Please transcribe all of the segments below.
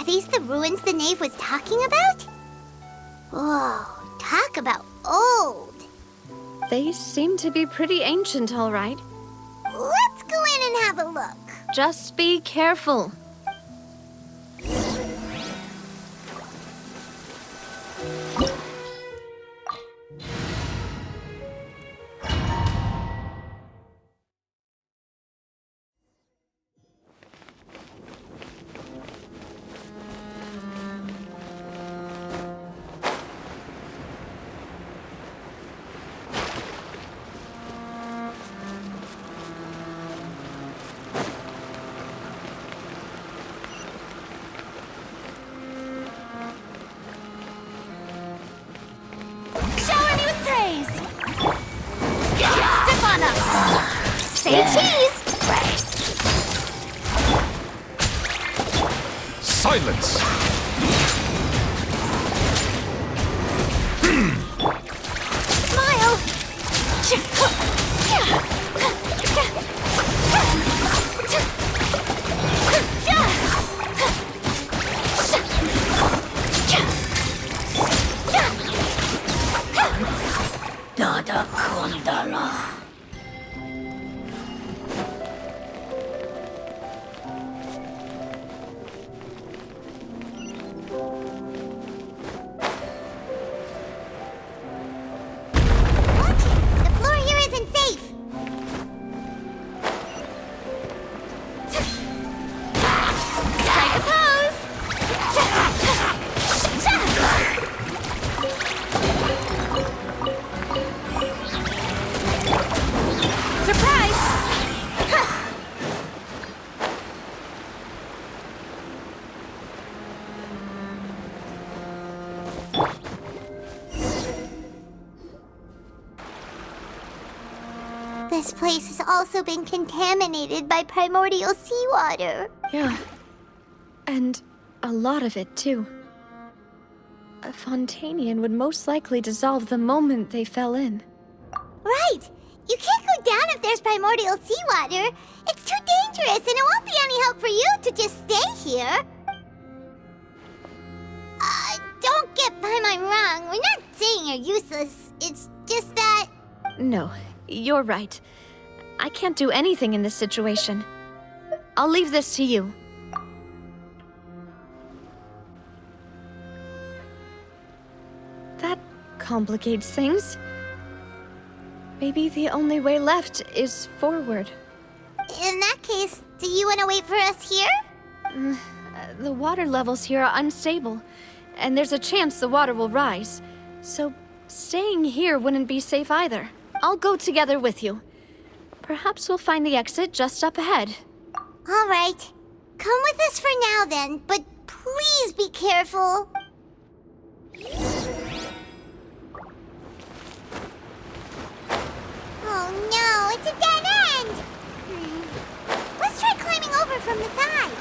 these the ruins the knave was talking about? Whoa, talk about old. They seem to be pretty ancient, all right. Let's go in and have a look. Just be careful. Say cheese! Silence! Smile! Dada Kondala. The floor here isn't safe. Strike a pose! Surprise! This place has also been contaminated by primordial seawater. Yeah. And a lot of it, too. A Fontanian would most likely dissolve the moment they fell in. Right! You can't go down if there's primordial seawater. It's too dangerous, and it won't be any help for you to just stay here. Don't get by my wrong. We're not saying you're useless. It's just that... No, you're right. I can't do anything in this situation. I'll leave this to you. That complicates things. Maybe the only way left is forward. In that case, do you want to wait for us here? The water levels here are unstable, and there's a chance the water will rise. So staying here wouldn't be safe either. I'll go together with you. Perhaps we'll find the exit just up ahead. All right. Come with us for now then, but please be careful. Oh no, it's a dead end! Let's try climbing over from the side.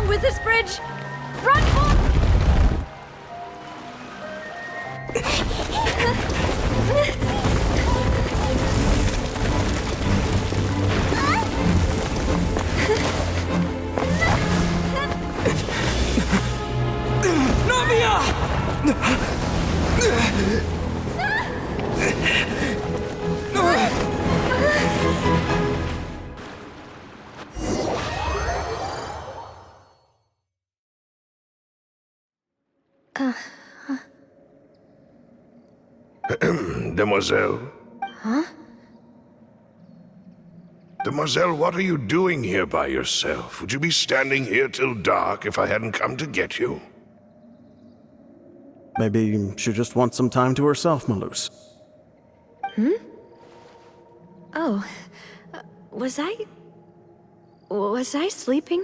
wrong with this bridge? Run for... Demoiselle? Huh? Demoiselle, what are you doing here by yourself? Would you be standing here till dark if I hadn't come to get you? Maybe she just wants some time to herself, Malus. Oh, was I sleeping?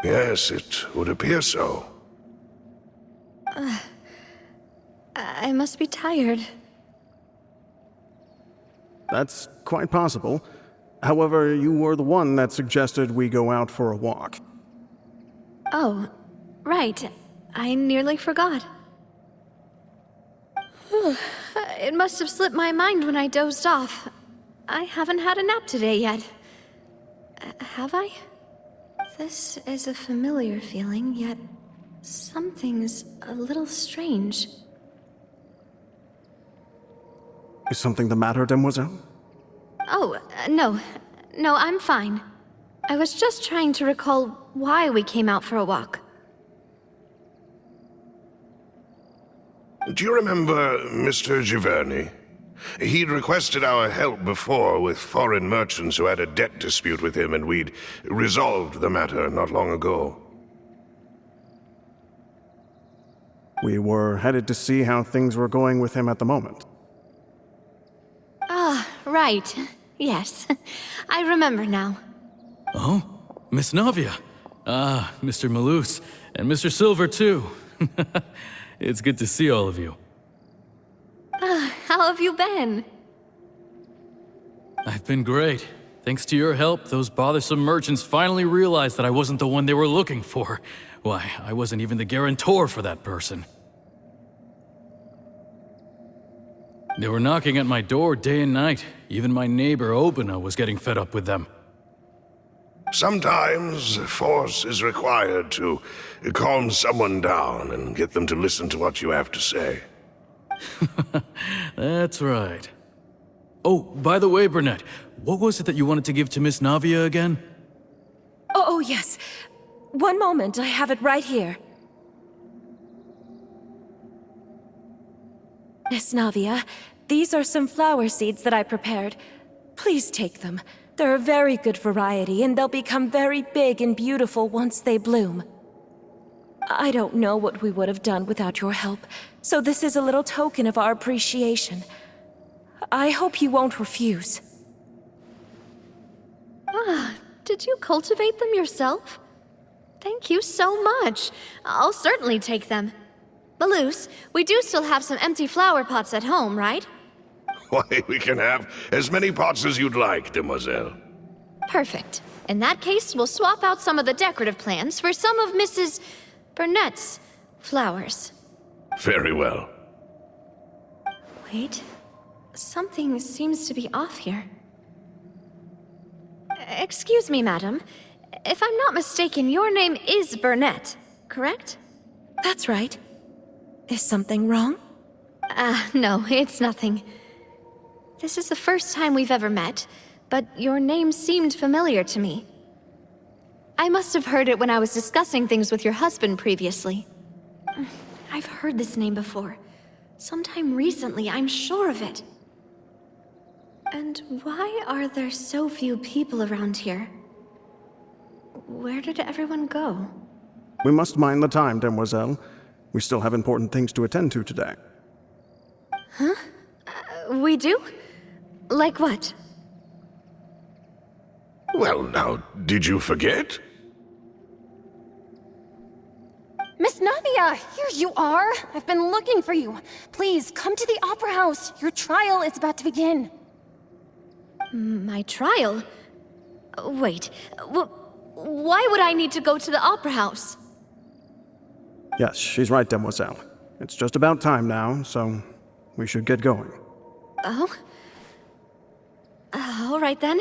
Yes, it would appear so. I must be tired. That's quite possible. However, you were the one that suggested we go out for a walk. Oh, right. I nearly forgot. It must have slipped my mind when I dozed off. I haven't had a nap today yet. Have I? This is a familiar feeling, yet something's a little strange. Is something the matter, Demoiselle? Oh, no. No, I'm fine. I was just trying to recall why we came out for a walk. Do you remember Mr. Giverny? He'd requested our help before with foreign merchants who had a debt dispute with him, and we'd resolved the matter not long ago. We were headed to see how things were going with him at the moment. Ah, right. Yes. I remember now. Oh, Miss Navia. Ah, Mr. Malus, and Mr. Silver, too. It's good to see all of you. How have you been? I've been great. Thanks to your help, those bothersome merchants finally realized that I wasn't the one they were looking for. Why, I wasn't even the guarantor for that person. They were knocking at my door day and night. Even my neighbor, Obina, was getting fed up with them. Sometimes force is required to calm someone down and get them to listen to what you have to say. That's right. Oh, by the way, Burnett, what was it that you wanted to give to Miss Navia again? Oh, yes. One moment, I have it right here. Miss Navia, these are some flower seeds that I prepared. Please take them. They're a very good variety, and they'll become very big and beautiful once they bloom. I don't know what we would have done without your help, so this is a little token of our appreciation. I hope you won't refuse. Ah, did you cultivate them yourself? Thank you so much. I'll certainly take them. Malus, we do still have some empty flower pots at home, right? Why, we can have as many pots as you'd like, Demoiselle. Perfect. In that case, we'll swap out some of the decorative plants for some of Mrs. Burnett's flowers. Very well. Wait. Something seems to be off here. Excuse me, madam. If I'm not mistaken, your name is Burnett, correct? That's right. Is something wrong? No, it's nothing. This is the first time we've ever met, but your name seemed familiar to me. I must have heard it when I was discussing things with your husband previously. I've heard this name before. Sometime recently, I'm sure of it. And why are there so few people around here? Where did everyone go? We must mind the time, Demoiselle. We still have important things to attend to today. Huh? We do? Like what? Well, now, did you forget? Miss Navia, here you are! I've been looking for you. Please, come to the Opera House. Your trial is about to begin. My trial? Wait, Why would I need to go to the Opera House? Yes, she's right, Demoiselle. It's just about time now, so we should get going. Oh? All right then.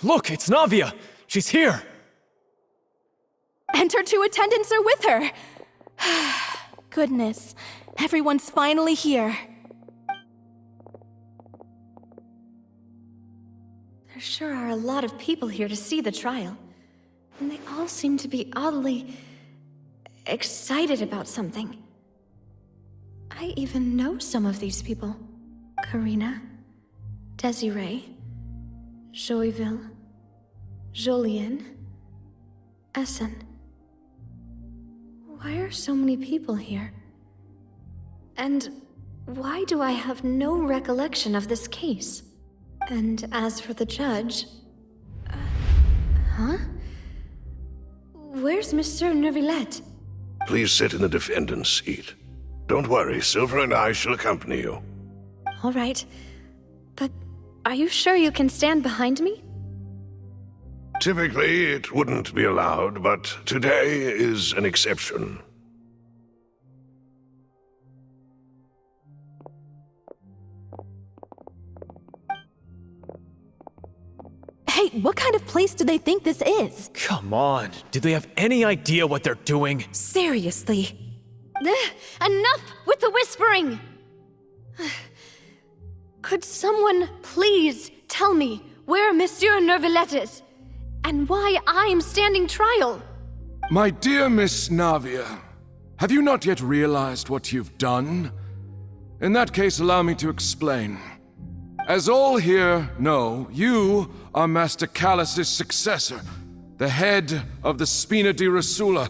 Look, it's Navia! She's here! And her 2 attendants are with her. Goodness, everyone's finally here. There sure are a lot of people here to see the trial. And they all seem to be oddly excited about something. I even know some of these people. Karina, Desiree, Joyville, Jolien, Essen. Why are so many people here? And why do I have no recollection of this case? And as for the judge... huh? Where's Monsieur Neuvillette? Please sit in the defendant's seat. Don't worry, Silver and I shall accompany you. All right. But are you sure you can stand behind me? Typically, it wouldn't be allowed, but today is an exception. Hey, what kind of place do they think this is? Come on, do they have any idea what they're doing? Seriously. Enough with the whispering! Could someone please tell me where Monsieur Neuvillette is? And why I'm standing trial? My dear Miss Navia, have you not yet realized what you've done? In that case, allow me to explain. As all here know, you are Master Callus's successor, the head of the Spina di Rosula,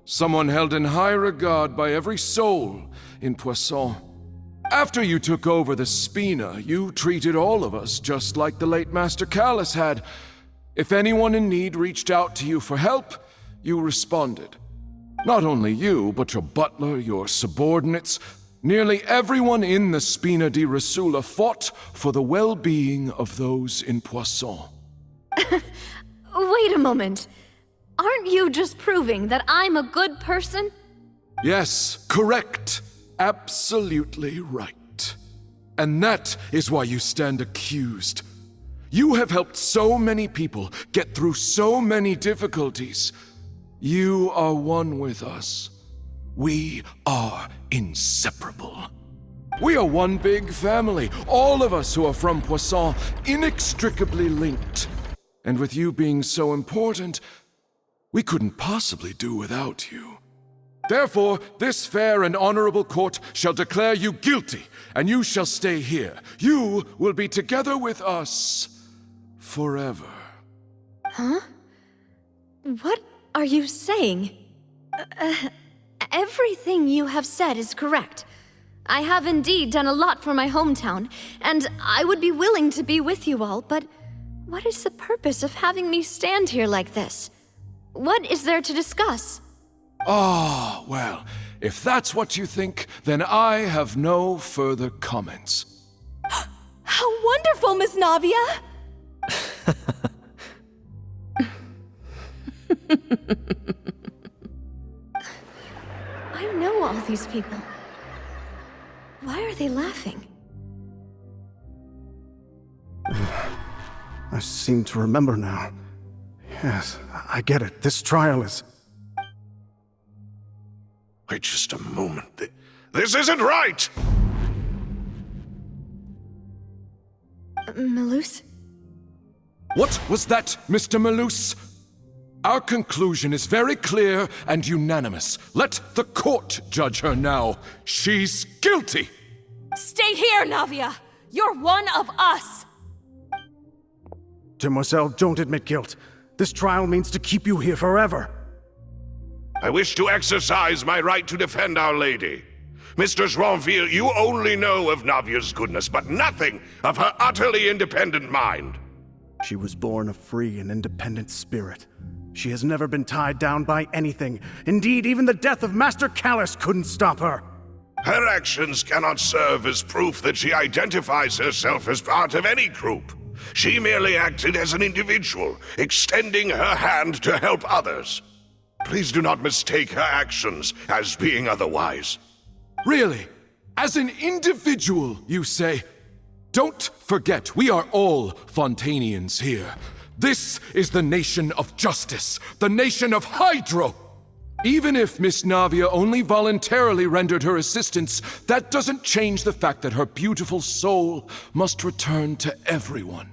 someone held in high regard by every soul in Poisson. After you took over the Spina, you treated all of us just like the late Master Callus had. If anyone in need reached out to you for help, you responded. Not only you, but your butler, your subordinates, nearly everyone in the Spina di Rosula fought for the well-being of those in Poisson. Wait a moment. Aren't you just proving that I'm a good person? Yes, correct. Absolutely right. And that is why you stand accused. You have helped so many people get through so many difficulties. You are one with us. We are inseparable. We are one big family, all of us who are from Poisson, inextricably linked. And with you being so important, we couldn't possibly do without you. Therefore, this fair and honorable court shall declare you guilty, and you shall stay here. You will be together with us forever. Huh? What are you saying? Everything you have said is correct. I have indeed done a lot for my hometown, and I would be willing to be with you all, but what is the purpose of having me stand here like this? What is there to discuss? Ah, well, if that's what you think, then I have no further comments. How wonderful, Miss Navia! I know all these people. Why are they laughing? I seem to remember now. Yes, I get it. This trial is... Wait just a moment. This isn't right! Melus? What was that, Mr. Malus? Our conclusion is very clear and unanimous. Let the court judge her now. She's guilty! Stay here, Navia! You're one of us! Demoiselle, don't admit guilt. This trial means to keep you here forever. I wish to exercise my right to defend Our Lady. Mr. Joinville, you only know of Navia's goodness, but nothing of her utterly independent mind. She was born a free and independent spirit. She has never been tied down by anything. Indeed, even the death of Master Callus couldn't stop her. Her actions cannot serve as proof that she identifies herself as part of any group. She merely acted as an individual, extending her hand to help others. Please do not mistake her actions as being otherwise. Really? As an individual, you say? Don't forget, we are all Fontanians here. This is the nation of justice, the nation of Hydro! Even if Miss Navia only voluntarily rendered her assistance, that doesn't change the fact that her beautiful soul must return to everyone.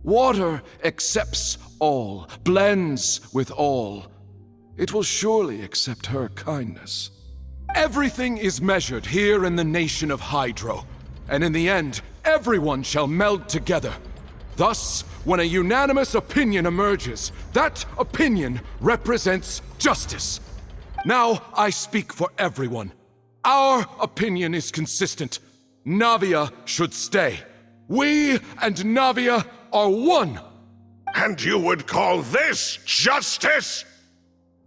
Water accepts all, blends with all. It will surely accept her kindness. Everything is measured here in the nation of Hydro, and in the end, everyone shall meld together. Thus, when a unanimous opinion emerges, that opinion represents justice. Now I speak for everyone. Our opinion is consistent. Navia should stay. We and Navia are one. And you would call this justice?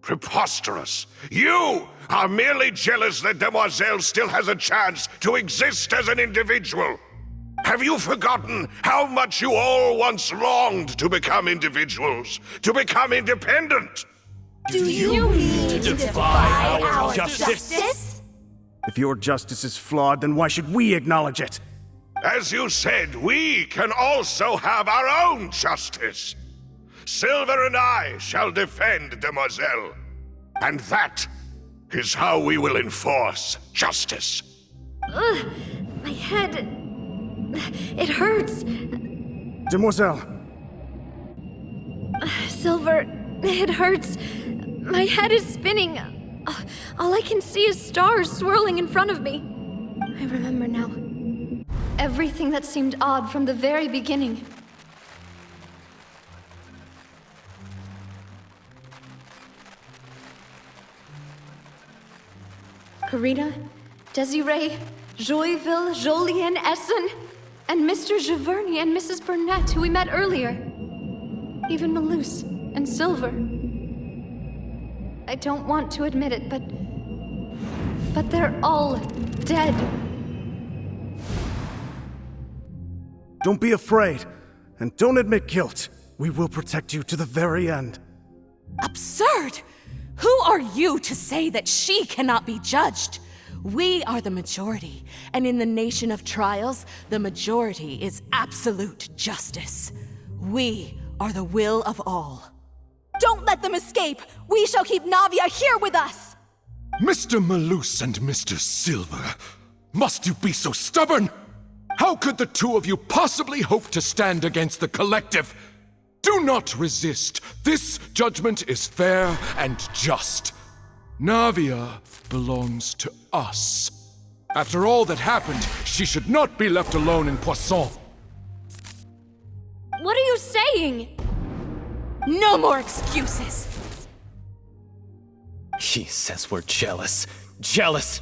Preposterous. You are merely jealous that Demoiselle still has a chance to exist as an individual. Have you forgotten how much you all once longed to become individuals, to become independent? Do you mean to defy our justice? If your justice is flawed, then why should we acknowledge it? As you said, we can also have our own justice. Silver and I shall defend Demoiselle. And that is how we will enforce justice. Ugh, my head... It hurts. Demoiselle! Silver, it hurts. My head is spinning. All I can see is stars swirling in front of me. I remember now. Everything that seemed odd from the very beginning. Karina, Desiree, Joyville, Jolien, Essen, and Mr. Giverny and Mrs. Burnett, who we met earlier. Even Malus and Silver. I don't want to admit it, but they're all dead. Don't be afraid, and don't admit guilt. We will protect you to the very end. Absurd! Who are you to say that she cannot be judged? We are the majority, and in the nation of trials, the majority is absolute justice. We are the will of all. Don't let them escape! We shall keep Navia here with us! Mr. Malus and Mr. Silver, must you be so stubborn? How could the two of you possibly hope to stand against the collective? Do not resist. This judgment is fair and just. Navia belongs to us. After all that happened, she should not be left alone in Poisson. What are you saying? No more excuses! She says we're jealous. Jealous?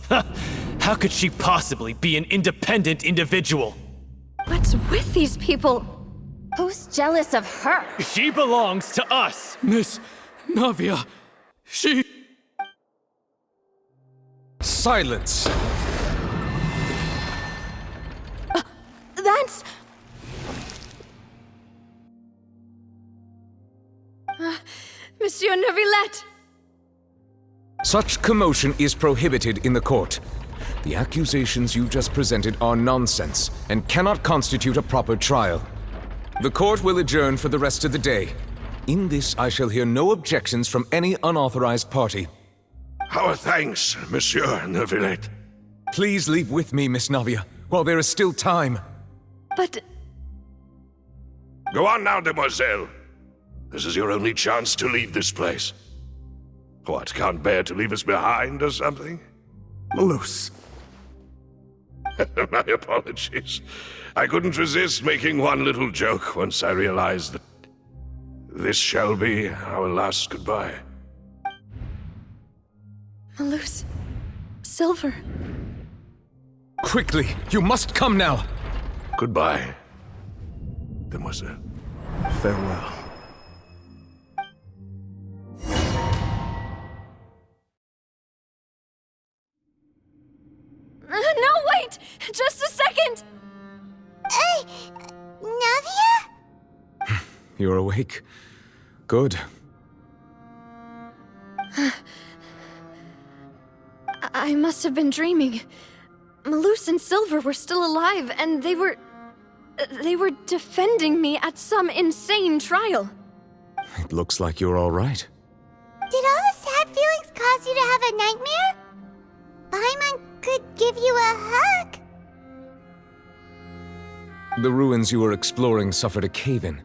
How could she possibly be an independent individual? What's with these people? Who's jealous of her? She belongs to us! Miss Navia, she... Silence! That's... Monsieur Neuvillette! Such commotion is prohibited in the court. The accusations you just presented are nonsense and cannot constitute a proper trial. The court will adjourn for the rest of the day. In this, I shall hear no objections from any unauthorized party. Our thanks, Monsieur Neuvillette. Please leave with me, Miss Navia, while there is still time. But... Go on now, Demoiselle. This is your only chance to leave this place. What, can't bear to leave us behind or something? Malus. My apologies. I couldn't resist making one little joke once I realized that this shall be our last goodbye. Malus... Silver... Quickly, you must come now! Goodbye, Demoiselle. Farewell. you're awake. Good. I must have been dreaming. Malus and Silver were still alive, and they were defending me at some insane trial. It looks like you're all right. Did all the sad feelings cause you to have a nightmare? Paimon could give you a hug. The ruins you were exploring suffered a cave-in.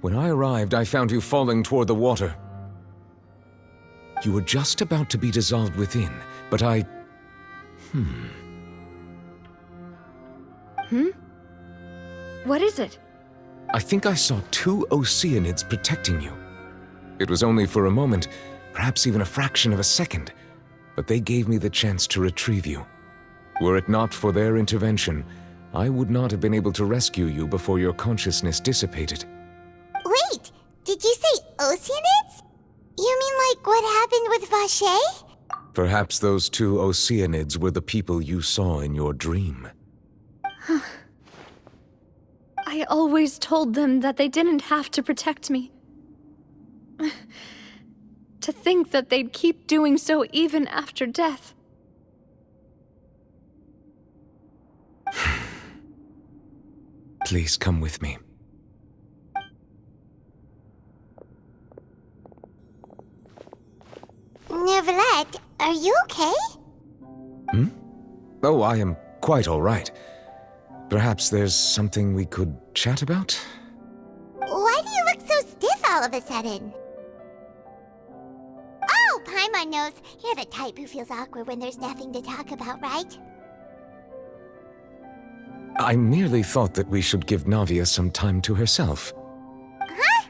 When I arrived, I found you falling toward the water. You were just about to be dissolved within, but I... What is it? I think I saw 2 Oceanids protecting you. It was only for a moment, perhaps even a fraction of a second, but they gave me the chance to retrieve you. Were it not for their intervention, I would not have been able to rescue you before your consciousness dissipated. Wait, did you say Oceanids? You mean like what happened with Vache? Perhaps those 2 Oceanids were the people you saw in your dream. I always told them that they didn't have to protect me. To think that they'd keep doing so even after death. Please come with me. Neverlet, are you okay? Oh, I am quite all right. Perhaps there's something we could chat about? Why do you look so stiff all of a sudden? Oh, Paimon knows. You're the type who feels awkward when there's nothing to talk about, right? I merely thought that we should give Navia some time to herself. Huh?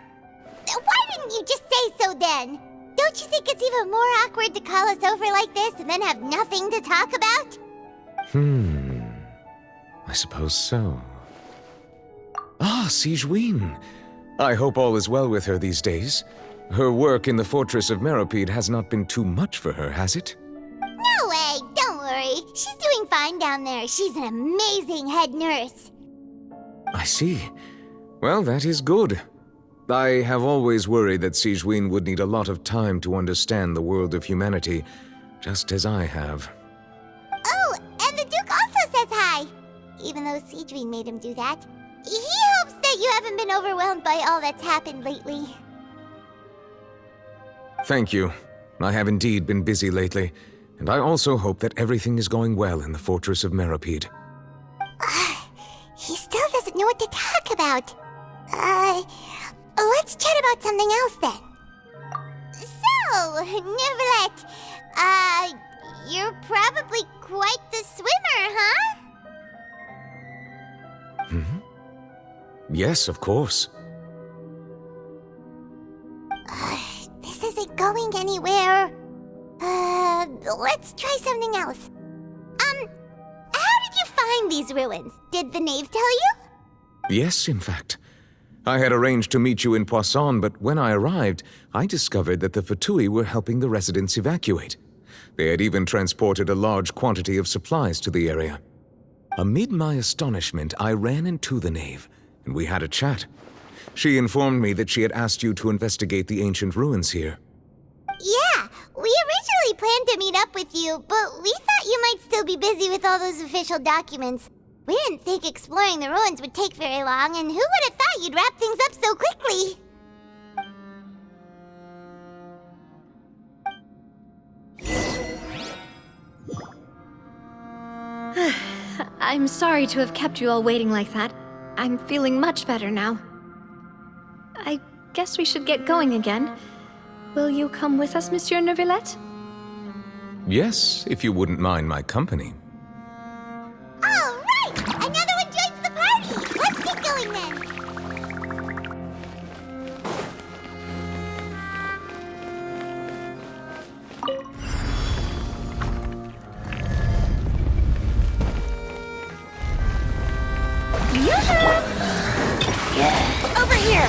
Why didn't you just say so then? Don't you think it's even more awkward to call us over like this and then have nothing to talk about? I suppose so. Ah, Sigewinne. I hope all is well with her these days. Her work in the Fortress of Meropide has not been too much for her, has it? No way, don't worry. She's doing fine down there. She's an amazing head nurse. I see. Well, that is good. I have always worried that Sigewinne would need a lot of time to understand the world of humanity, just as I have. Oh, and the Duke also says hi. Even though Sigewinne made him do that. He hopes that you haven't been overwhelmed by all that's happened lately. Thank you. I have indeed been busy lately, and I also hope that everything is going well in the Fortress of Meropide. He still doesn't know what to talk about. Let's chat about something else then. So, Neverlet, you're probably quite the swimmer, huh? Yes, of course. This isn't going anywhere. Let's try something else. How did you find these ruins? Did the knave tell you? Yes, in fact. I had arranged to meet you in Poisson, but when I arrived, I discovered that the Fatui were helping the residents evacuate. They had even transported a large quantity of supplies to the area. Amid my astonishment, I ran into the knave, and we had a chat. She informed me that she had asked you to investigate the ancient ruins here. Yeah, we originally planned to meet up with you, but we thought you might still be busy with all those official documents. We didn't think exploring the ruins would take very long, and who would have thought you'd wrap things up so quickly? I'm sorry to have kept you all waiting like that. I'm feeling much better now. I guess we should get going again. Will you come with us, Monsieur Neuvillette? Yes, if you wouldn't mind my company. All right! Another one joins the party! Let's get going then! Over here!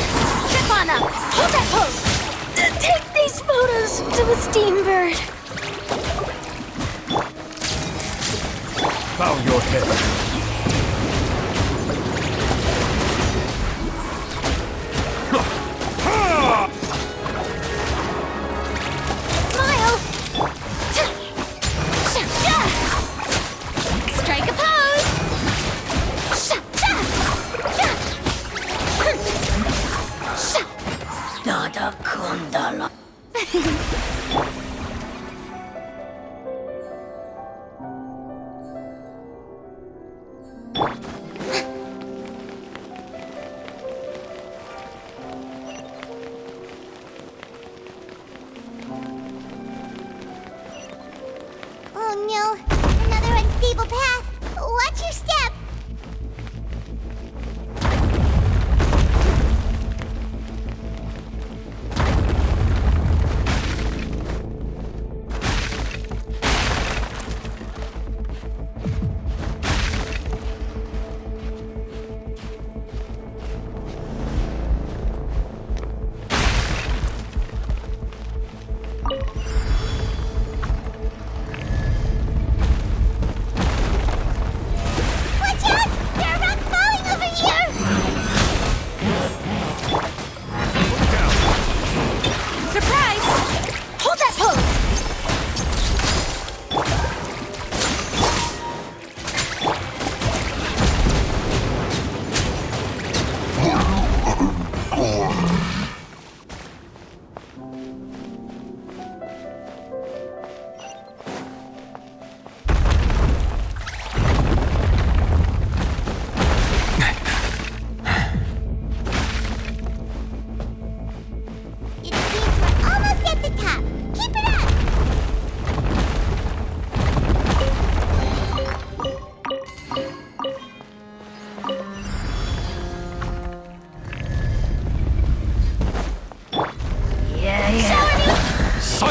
Trip on up! Hold that pose! Take these photos to the Steambird. Bow your head.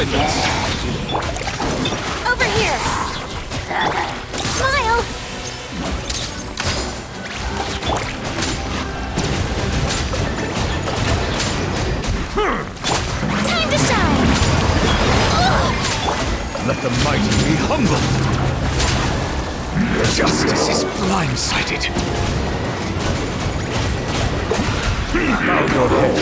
challenge us! Over here! Smile! Time to shine! Let the mighty be humbled. Justice is blindsided. Bow your head.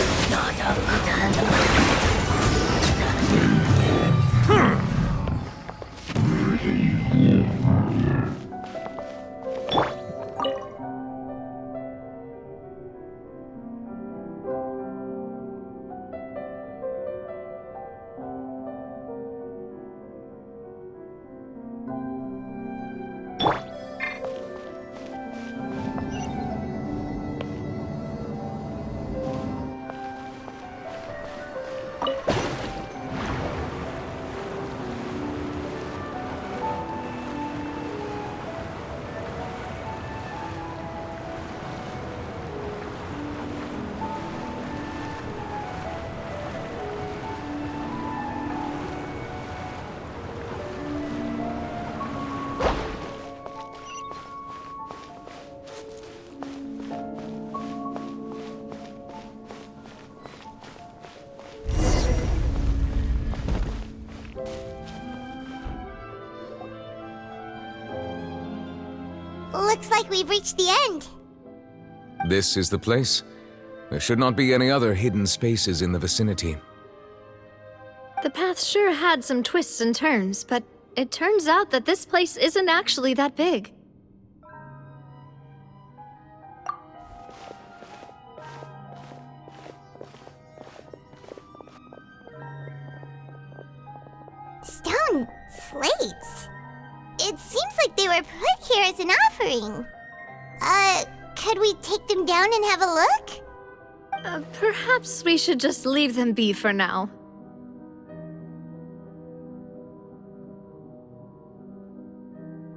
Looks like we've reached the end. This is the place. There should not be any other hidden spaces in the vicinity. The path sure had some twists and turns, but it turns out that this place isn't actually that big. Stone slates. It seems like they were put here as an offering. Could we take them down and have a look? Perhaps we should just leave them be for now.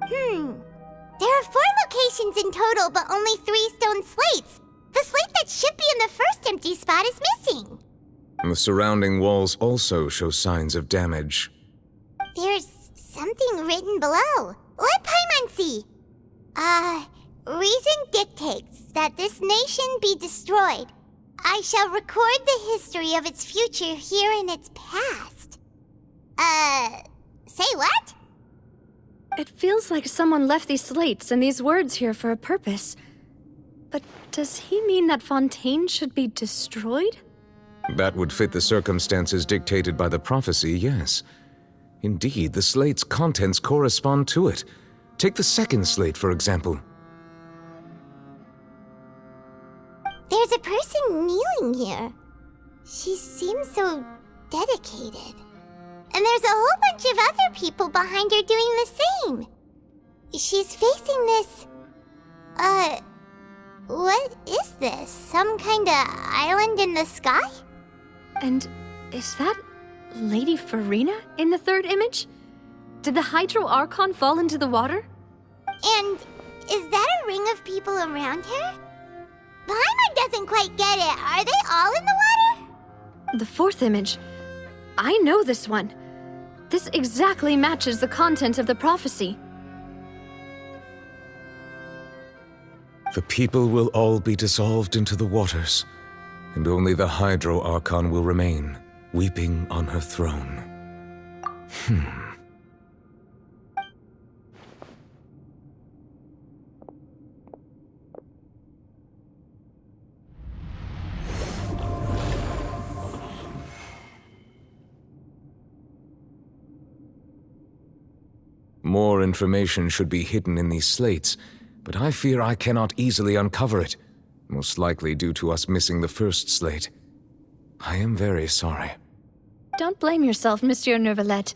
There are 4 locations in total, but only 3 stone slates. The slate that should be in the first empty spot is missing. The surrounding walls also show signs of damage. There's something written below. Let Paimon see. Reason dictates that this nation be destroyed. I shall record the history of its future here in its past. Say what? It feels like someone left these slates and these words here for a purpose. But does he mean that Fontaine should be destroyed? That would fit the circumstances dictated by the prophecy, yes. Indeed, the slate's contents correspond to it. Take the second slate, for example. There's a person kneeling here. She seems so dedicated. And there's a whole bunch of other people behind her doing the same. She's facing this... what is this? Some kind of island in the sky? And is that Lady Farina in the third image? Did the Hydro Archon fall into the water? And is that a ring of people around her? Paimon doesn't quite get it. Are they all in the water? The fourth image. I know this one. This exactly matches the content of the prophecy. The people will all be dissolved into the waters, and only the Hydro Archon will remain, weeping on her throne. More information should be hidden in these slates, but I fear I cannot easily uncover it, most likely due to us missing the first slate. I am very sorry. Don't blame yourself, Monsieur Neuvillette.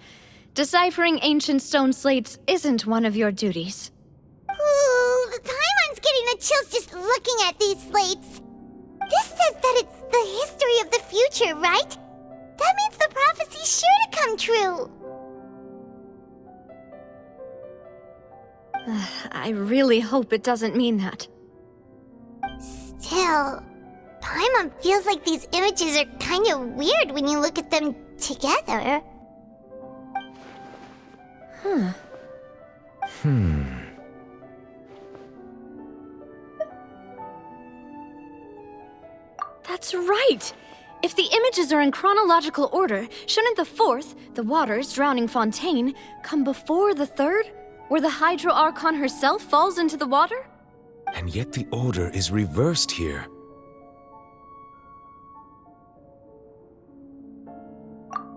Deciphering ancient stone slates isn't one of your duties. Ooh, Paimon's getting the chills just looking at these slates. This says that it's the history of the future, right? That means the prophecy's sure to come true. I really hope it doesn't mean that. Still, Paimon feels like these images are kind of weird when you look at them together. That's right! If the images are in chronological order, shouldn't the fourth, the water's drowning fontaine, come before the third, where the Hydro Archon herself falls into the water? And yet the order is reversed here.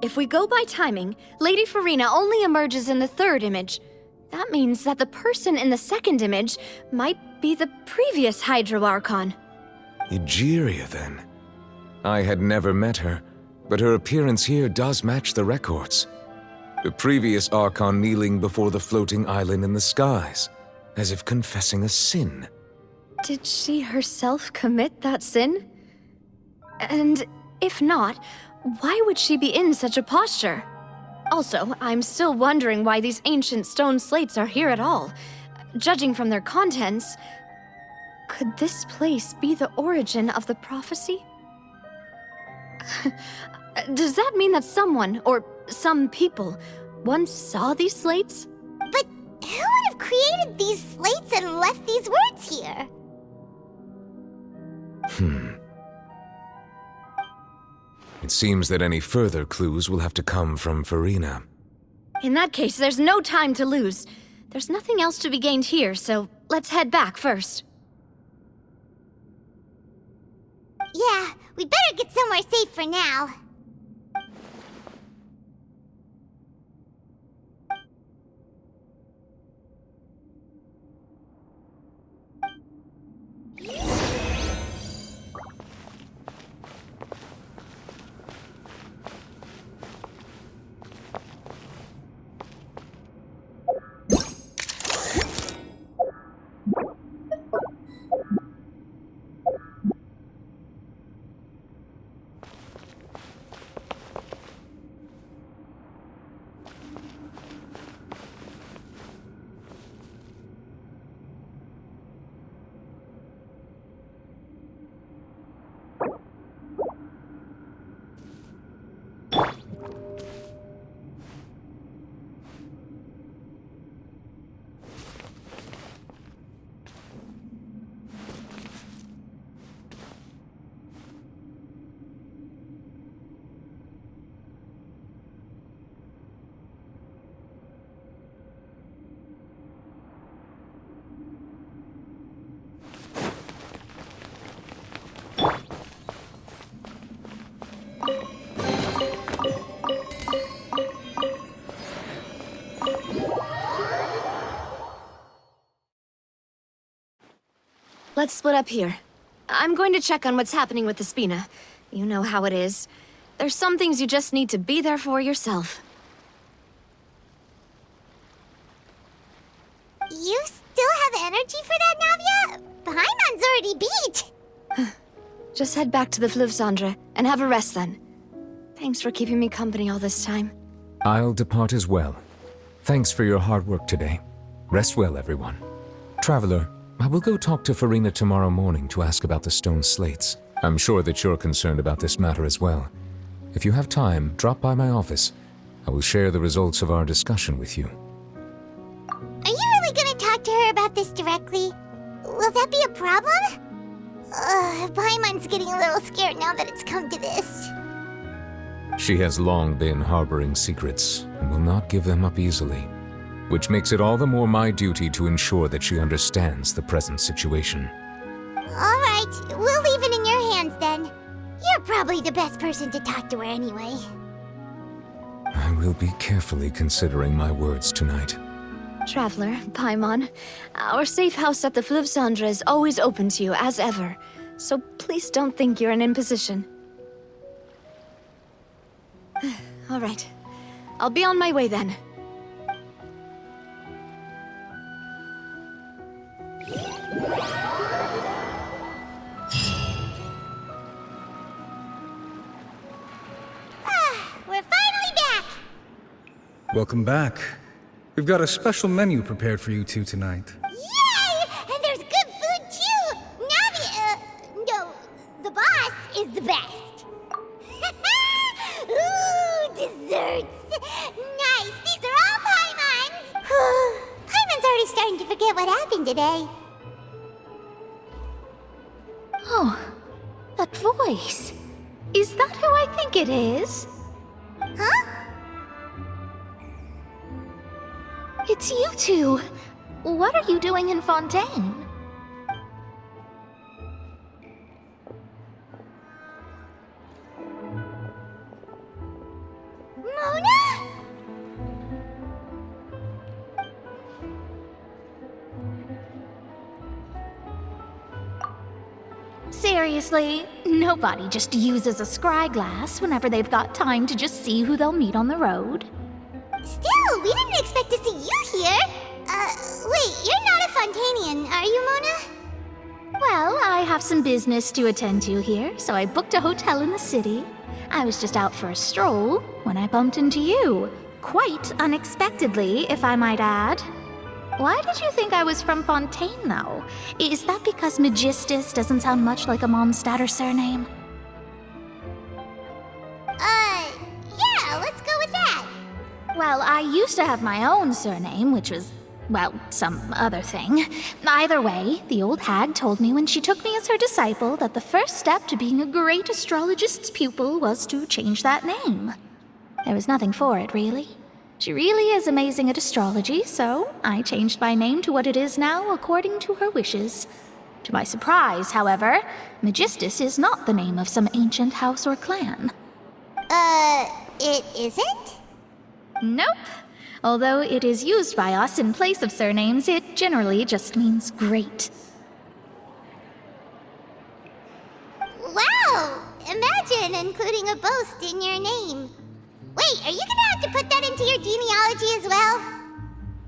If we go by timing, Lady Farina only emerges in the third image. That means that the person in the second image might be the previous Hydro Archon. Egeria, then. I had never met her, but her appearance here does match the records. The previous Archon kneeling before the floating island in the skies, as if confessing a sin. Did she herself commit that sin? And if not, why would she be in such a posture? Also, I'm still wondering why these ancient stone slates are here at all. Judging from their contents, could this place be the origin of the prophecy? Does that mean that someone, or some people, once saw these slates? But who would have created these slates and left these words here? It seems that any further clues will have to come from Farina. In that case, there's no time to lose. There's nothing else to be gained here, so let's head back first. Yeah, we better get somewhere safe for now. Let's split up here. I'm going to check on what's happening with the Spina. You know how it is. There's some things you just need to be there for yourself. You still have energy for that, Navia? Paimon's already beat! Just head back to the Fluvsandra and have a rest then. Thanks for keeping me company all this time. I'll depart as well. Thanks for your hard work today. Rest well, everyone. Traveler, I will go talk to Farina tomorrow morning to ask about the stone slates. I'm sure that you're concerned about this matter as well. If you have time, drop by my office. I will share the results of our discussion with you. Are you really gonna talk to her about this directly? Will that be a problem? Paimon's getting a little scared now that it's come to this. She has long been harboring secrets and will not give them up easily, which makes it all the more my duty to ensure that she understands the present situation. Alright, we'll leave it in your hands then. You're probably the best person to talk to her anyway. I will be carefully considering my words tonight. Traveler, Paimon, our safe house at the Fluvsandra is always open to you as ever, so please don't think you're an imposition. All right, I'll be on my way then. We're finally back! Welcome back. We've got a special menu prepared for you two tonight. Yay! And there's good food too! No, the boss is the best. Ooh, desserts! Nice! These are all Paimon's! Oh, that voice. Is that who I think it is? Huh? It's you two. What are you doing in Fontaine? Mona? Seriously, nobody just uses a scry glass whenever they've got time to just see who they'll meet on the road. Still, we didn't expect to see you here. Wait, you're not a Fontanian, are you, Mona? Well, I have some business to attend to here, so I booked a hotel in the city. I was just out for a stroll when I bumped into you. Quite unexpectedly, if I might add. Why did you think I was from Fontaine, though? Is that because Magistus doesn't sound much like a Mondstadter surname? Yeah, let's go with that. Well, I used to have my own surname, which was, well, some other thing. Either way, the old hag told me when she took me as her disciple that the first step to being a great astrologist's pupil was to change that name. There was nothing for it, really. She really is amazing at astrology, so I changed my name to what it is now according to her wishes. To my surprise, however, Magistus is not the name of some ancient house or clan. It isn't? Nope. Although it is used by us in place of surnames, it generally just means great. Wow! Imagine including a boast in your name. Wait, are you gonna have to put that into your genealogy as well?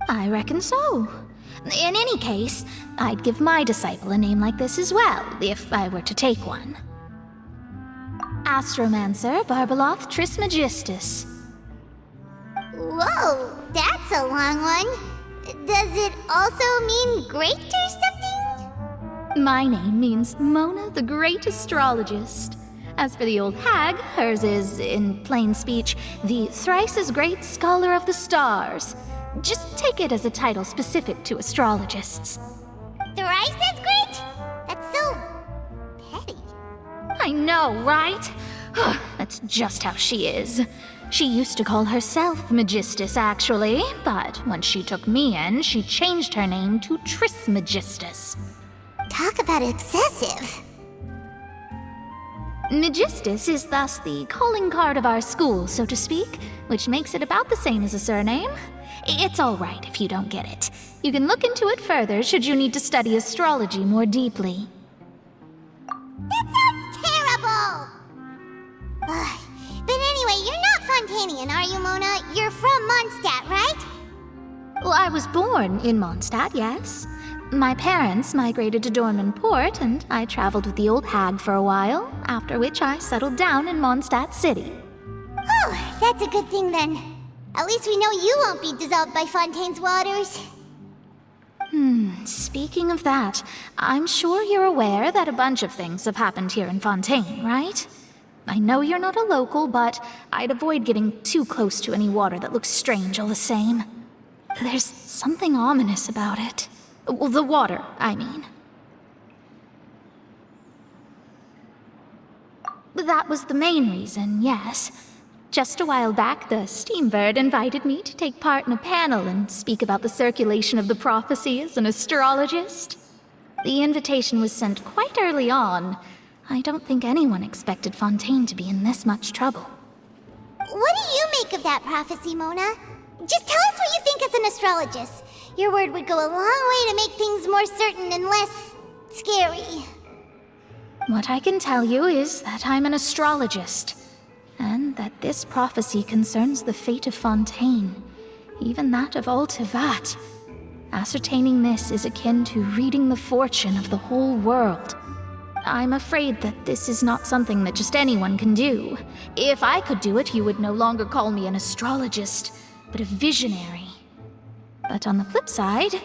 I reckon so. In any case, I'd give my disciple a name like this as well, if I were to take one. Astromancer Barbeloth Trismegistus. Whoa, that's a long one. Does it also mean great or something? My name means Mona the Great Astrologist. As for the old hag, hers is, in plain speech, the thrice-as-great Scholar of the Stars. Just take it as a title specific to astrologists. Thrice as great? That's so petty. I know, right? That's just how she is. She used to call herself Magistus, actually, but when she took me in, she changed her name to Trismegistus. Talk about excessive. Magistus is thus the calling card of our school, so to speak, which makes it about the same as a surname. It's all right if you don't get it. You can look into it further should you need to study astrology more deeply. That sounds terrible! But anyway, you're not Fontanian, are you, Mona? You're from Mondstadt, right? Well, I was born in Mondstadt, yes. My parents migrated to Dorman Port, and I traveled with the old hag for a while, after which I settled down in Mondstadt City. Oh, that's a good thing then. At least we know you won't be dissolved by Fontaine's waters. Speaking of that, I'm sure you're aware that a bunch of things have happened here in Fontaine, right? I know you're not a local, but I'd avoid getting too close to any water that looks strange all the same. There's something ominous about it. Well, the water, I mean. That was the main reason, yes. Just a while back, the Steambird invited me to take part in a panel and speak about the circulation of the prophecy as an astrologist. The invitation was sent quite early on. I don't think anyone expected Fontaine to be in this much trouble. What do you make of that prophecy, Mona? Just tell us what you think as an astrologist. Your word would go a long way to make things more certain and less scary. What I can tell you is that I'm an astrologist, and that this prophecy concerns the fate of Fontaine, even that of all Tevat. Ascertaining this is akin to reading the fortune of the whole world. I'm afraid that this is not something that just anyone can do. If I could do it, you would no longer call me an astrologist, but a visionary. But on the flip side,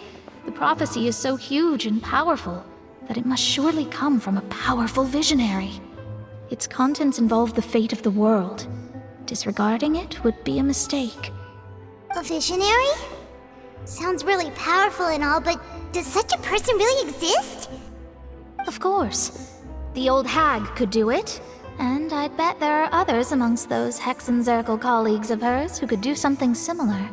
the prophecy is so huge and powerful that it must surely come from a powerful visionary. Its contents involve the fate of the world. Disregarding it would be a mistake. A visionary? Sounds really powerful and all, but does such a person really exist? Of course. The old hag could do it, and I'd bet there are others amongst those Hexenzirkel colleagues of hers who could do something similar.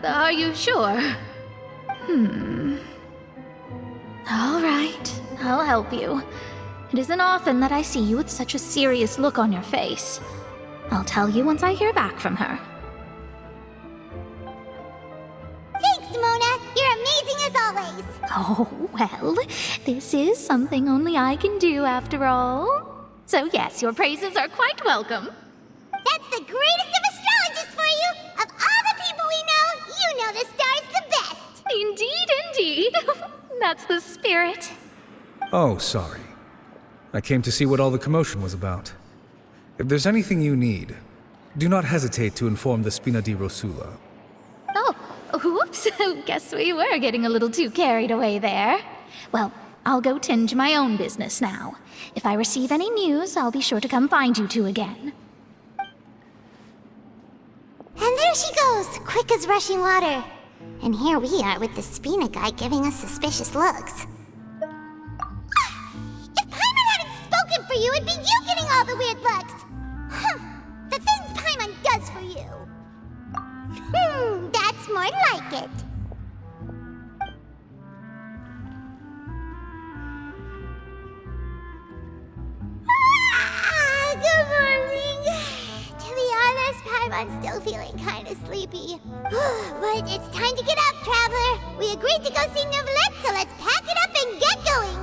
Are you sure? All right, I'll help you. It isn't often that I see you with such a serious look on your face. I'll tell you once I hear back from her. Thanks, Mona. You're amazing as always. Oh, well, this is something only I can do after all. So yes, your praises are quite welcome. That's the greatest of astrologists for you! Of all the people we know, you know the star's the best! Indeed, indeed. That's the spirit. Oh, sorry. I came to see what all the commotion was about. If there's anything you need, do not hesitate to inform the Spina di Rosula. Oh, whoops. Guess we were getting a little too carried away there. Well, I'll go tend to my own business now. If I receive any news, I'll be sure to come find you two again. And there she goes, quick as rushing water. And here we are with the Spina guy giving us suspicious looks. If Paimon hadn't spoken for you, it'd be you getting all the weird looks. The things Paimon does for you. That's more like it. Good morning. To be honest, Paimon's still feeling kind of sleepy. But it's time to get up, traveler. We agreed to go see Neuvillette, so let's pack it up and get going.